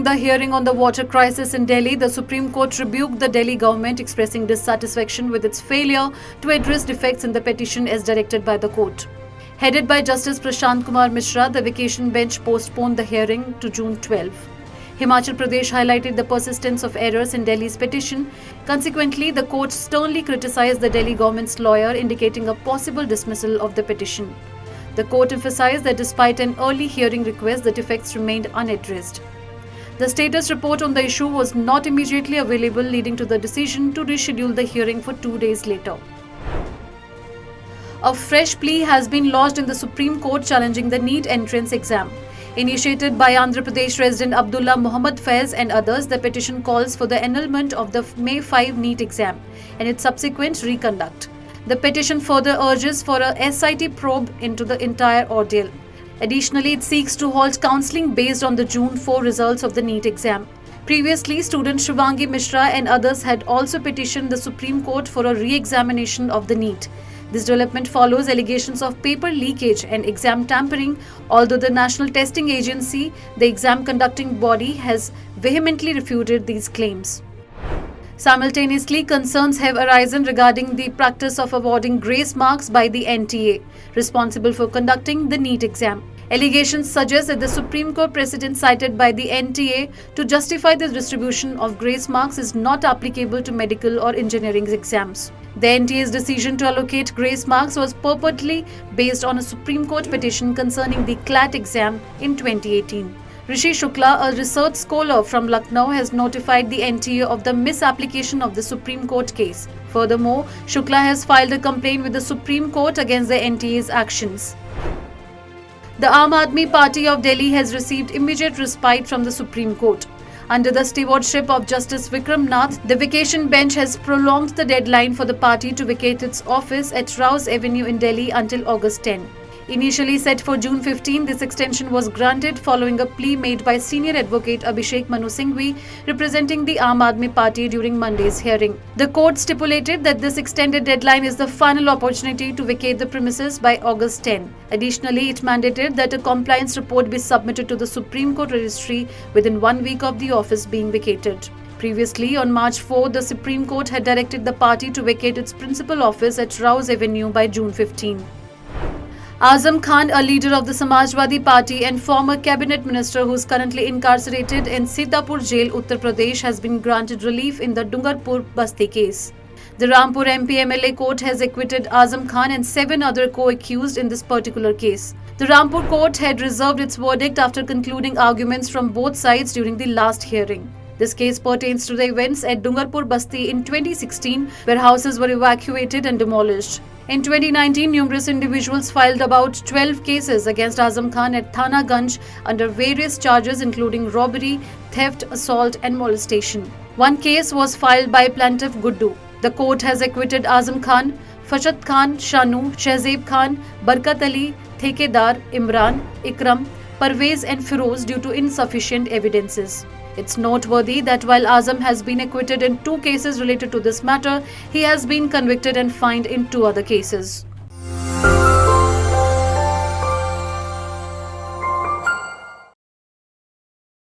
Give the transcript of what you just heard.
During the hearing on the water crisis in Delhi, the Supreme Court rebuked the Delhi government, expressing dissatisfaction with its failure to address defects in the petition as directed by the court. Headed by Justice Prashant Kumar Mishra, the vacation bench postponed the hearing to June 12. Himachal Pradesh highlighted the persistence of errors in Delhi's petition. Consequently, the court sternly criticized the Delhi government's lawyer, indicating a possible dismissal of the petition. The court emphasized that despite an early hearing request, the defects remained unaddressed. The status report on the issue was not immediately available, leading to the decision to reschedule the hearing for 2 days later. A fresh plea has been lodged in the Supreme Court challenging the NEET entrance exam. Initiated by Andhra Pradesh resident Abdullah Muhammad Faiz and others, the petition calls for the annulment of the May 5 NEET exam and its subsequent reconduct. The petition further urges for a SIT probe into the entire ordeal. Additionally, it seeks to halt counselling based on the June 4 results of the NEET exam. Previously, student Shivangi Mishra and others had also petitioned the Supreme Court for a re-examination of the NEET. This development follows allegations of paper leakage and exam tampering, although the National Testing Agency, the exam conducting body, has vehemently refuted these claims. Simultaneously, concerns have arisen regarding the practice of awarding grace marks by the NTA, responsible for conducting the NEET exam. Allegations suggest that the Supreme Court precedent cited by the NTA to justify the distribution of grace marks is not applicable to medical or engineering exams. The NTA's decision to allocate grace marks was purportedly based on a Supreme Court petition concerning the CLAT exam in 2018. Rishi Shukla, a research scholar from Lucknow, has notified the NTA of the misapplication of the Supreme Court case. Furthermore, Shukla has filed a complaint with the Supreme Court against the NTA's actions. The Aam Aadmi Party of Delhi has received immediate respite from the Supreme Court. Under the stewardship of Justice Vikram Nath, the vacation bench has prolonged the deadline for the party to vacate its office at Rouse Avenue in Delhi until August 10. Initially set for June 15, this extension was granted following a plea made by senior advocate Abhishek Manu Singhvi, representing the Aam Aadmi Party during Monday's hearing. The court stipulated that this extended deadline is the final opportunity to vacate the premises by August 10. Additionally, it mandated that a compliance report be submitted to the Supreme Court registry within 1 week of the office being vacated. Previously, on March 4, the Supreme Court had directed the party to vacate its principal office at Rouse Avenue by June 15. Azam Khan, a leader of the Samajwadi Party and former cabinet minister who is currently incarcerated in Sitapur Jail, Uttar Pradesh, has been granted relief in the Dungarpur Basti case. The Rampur MP-MLA court has acquitted Azam Khan and 7 other co-accused in this particular case. The Rampur court had reserved its verdict after concluding arguments from both sides during the last hearing. This case pertains to the events at Dungarpur Basti in 2016, where houses were evacuated and demolished. In 2019, numerous individuals filed about 12 cases against Azam Khan at Thana Ganj under various charges including robbery, theft, assault and molestation. One case was filed by plaintiff Guddu. The court has acquitted Azam Khan, Fashat Khan, Shanu, Shahzeb Khan, Barkat Ali, Thekedar, Imran, Ikram, Parvez and Firoz due to insufficient evidences. It's noteworthy that while Azam has been acquitted in 2 cases related to this matter, he has been convicted and fined in 2 other cases.